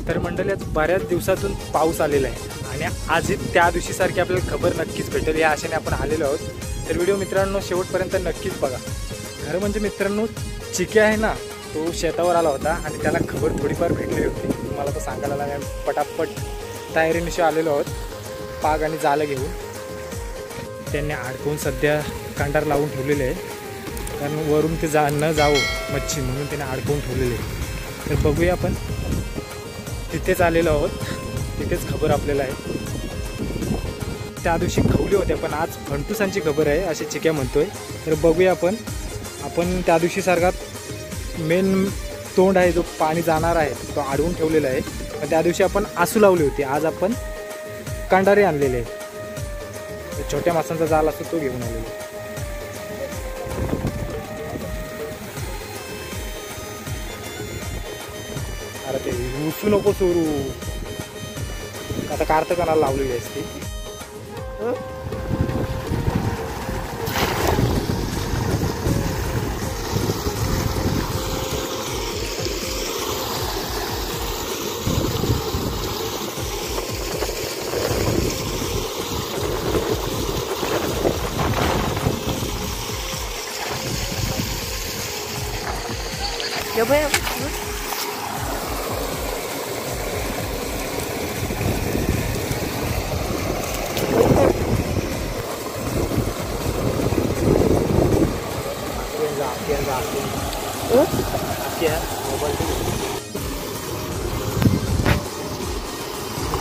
तर मंडळी आज बऱ्याच दिवसातून पाऊस आलेला आहे आणि आजही त्या दिवशीसारखी आपल्याला खबर नक्कीच भेटेल या आशेने आपण आलेलो आहोत। तर व्हिडिओ मित्रांनो शेवटपर्यंत नक्कीच बघा। खरं म्हणजे मित्रांनो चिके आहे ना, तो शेतावर आला होता आणि त्याला खबर थोडीफार भेटली होती। मला तो सांगायला लागला, पटापट तयारीनिशी आलेलो आहोत पाग आणि जालं घेऊन। त्यांनी अडकवून सध्या कांडार लावून ठेवलेले आहे, कारण वरून ते न जावं मच्छी म्हणून त्याने अडकवून ठेवलेले आहे। तर बघूया आपण, तिथेच आलेलो आहोत, तिथेच खबर आपल्याला आहे। त्या दिवशी खवले होते पण आज फंटुसांची खबर आहे असे चिक्या म्हणतोय। तर बघूया आपण त्या दिवशी सारखा मेन तोंड आहे जो पाणी जाणार आहे तो अडवून ठेवलेला आहे। पण त्या दिवशी आपण आसू लावली होती, आज आपण कांडारे आणलेले आहे। छोट्या मासांचा जाल असतो तो घेऊन आलेलो। अरे ते उचू नको सोरू, आता कार्तकाला लावलेली असते। Ya voy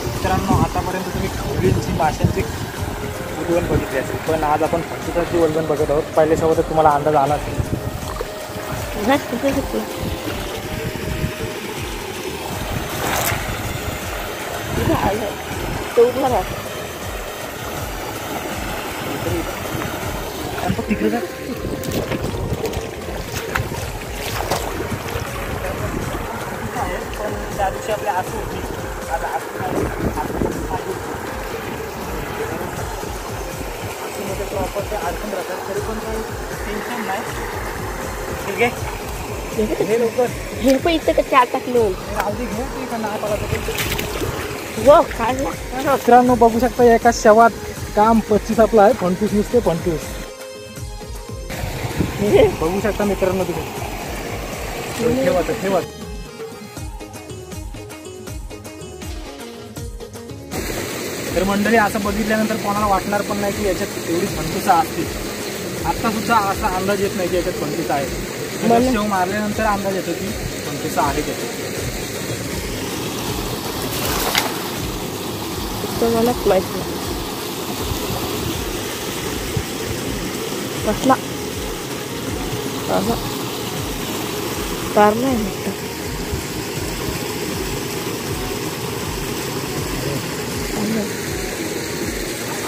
मित्रांनो आतापर्यंत तुम्ही खवलींची माशांची उलवण बघितली असेल, पण आज आपण फंटुसाची उलवण बघत आहोत। पहिल्या सोबत तुम्हाला अंदाज आला असेल। तिकडे जा, पण त्या दिवशी आपली आसू होती, आज आसूमध्ये प्रॉपर ते अडकून राहतात, तरी पण काही टेन्शन नाही। ठीक आहे, हे लवकर हे पण इथं कसे टाकलो अवधी घेऊ ते का नाही पडा वो काढला। मित्रांनो बघू शकता एका शवात काम 25 आपला आहे। फंटूस नुसते फंटूस बघू शकता मित्रांनो तुम्ही। ठेवा तर मंडळी असं बघितल्यानंतर कोणाला वाटणार पण नाही की याच्यात तेवढी फंटुसा असतील। आता सुद्धा असा अंदाज येत नाही की याच्यात फंटुसा आहे। शेव मारल्यानंतर अंदाज येतो की फंटुसा आहे त्याच्यात। मलाच माहिती कसला कारला आहे मोठा।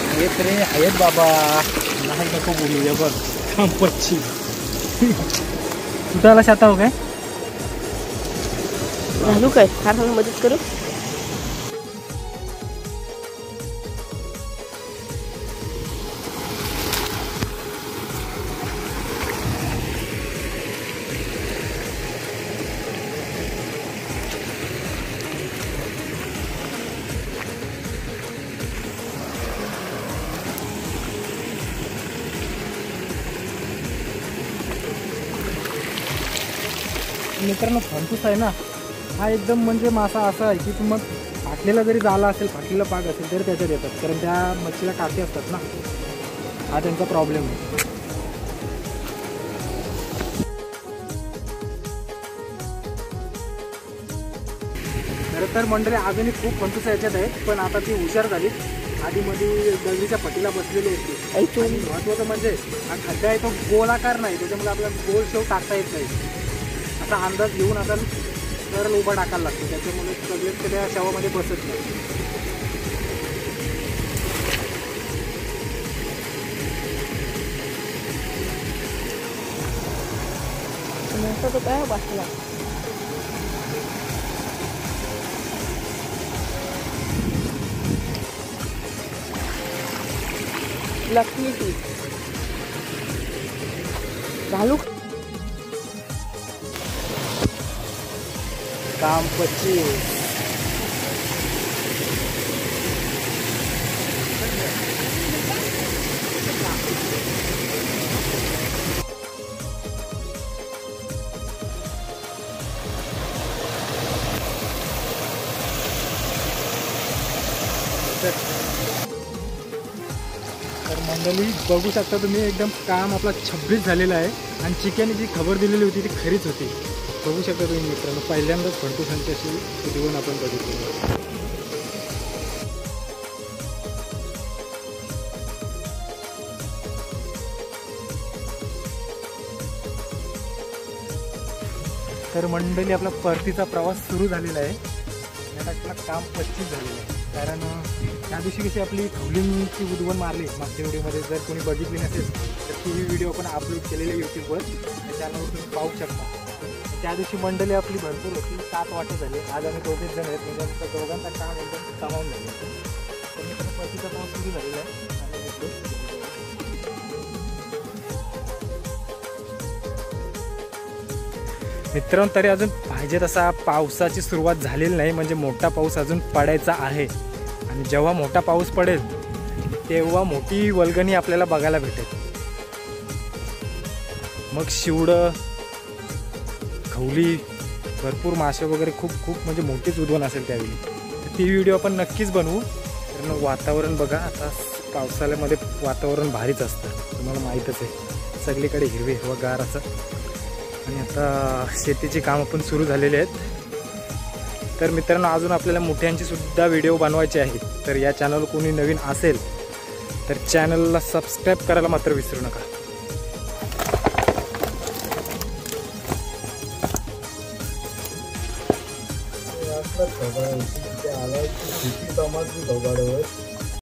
आहेत रे, आहेत बाबा, नाही नको बोलूया बघ पच्ची तुझ्याला शेताव काय घालू काय फार मदत करू। मित्रांनो फंटूस आहे ना, हा एकदम म्हणजे मासा असा आहे की मग फाटलेला जरी झाला असेल, फाटलेला पाग असेल तरी त्याच्यात येतात, कारण त्या मच्छीला काठी असतात ना, हा त्यांचा प्रॉब्लेम आहे। खरं तर मंडळी अजूनही खूप फंटूस याच्यात आहेत, पण आता ती हुशार झाली। आधीमध्ये दगडीच्या पट्टीला बसलेली होती आणि महत्त्वाचं म्हणजे हा खड्डा आहे तो गोलाकार नाही, त्याच्यामुळे आपल्याला गोल शेव टाकता येत नाही। असा अंदाज घेऊन आता सरळ उभा टाकायला लागतो, त्याच्यामुळे सगळेच त्या शेवामध्ये बसत नाही। तो काय बसला लक्ष्मी ती घालू काम 25 तर मंडळी बघू शकता तुम्ही एकदम काम आपला 26 झालेला आहे आणि चिक्याने जी खबर दिलेली होती ती खरीच होती. बघू शकता तुम्ही मित्रांनो, पहिल्यांदाच फंटूसांची अशी उद्भवून आपण बघितली. तर मंडळी आपला परतीचा प्रवास सुरू झालेला आहे. आता आपलं काम 25 झालेलं आहे. कारण त्या दिवशी कशी आपली खवलींची उद्भवन मारली मागच्या व्हिडिओमध्ये, जर कोणी बघितली नसेल तर ती व्हिडिओ पण अपलोड केलेली आहे यूट्यूबवर, त्या चॅनलवर तुम्ही पाहू शकता. त्या दिवशी मंडळी आपली भरपूर होती, 7 वाटे झाले. आज आम्ही 2-3 जण आहेत, म्हणजे आमचं दोघांचं काम एकदम सामावून झालं. तर मी परतीचा प्रवास सुरू झालेला आहे. मित्रांनो, तरी अजून पाहिजे तसा पावसाची सुरुवात झालेली नाही, म्हणजे मोठा पाऊस अजून पडायचा आहे. आणि जेव्हा मोठा पाऊस पडेल तेव्हा मोठी वल्गणी आपल्याला बघायला भेटेल. मग शिवडं, खवली, भरपूर मासे वगैरे खूप म्हणजे मोठीच उद्भवन असेल त्यावेळी. तर ती व्हिडिओ आपण नक्कीच बनवू. कारण वातावरण बघा, आता पावसाळ्यामध्ये वातावरण भारीच असतं, तुम्हाला माहीतच आहे. सगळीकडे हिरवगार असं. आणि आता शेतीची कामं पण सुरू झालेली आहेत. तर मित्रांनो, अजून आपल्याला मोठ्यांची सुद्धा व्हिडिओ बनवायचे आहेत. तर या चॅनलवर कोणी नवीन असेल तर चॅनलला सबस्क्राईब करायला मात्र विसरू नका. शेती समाज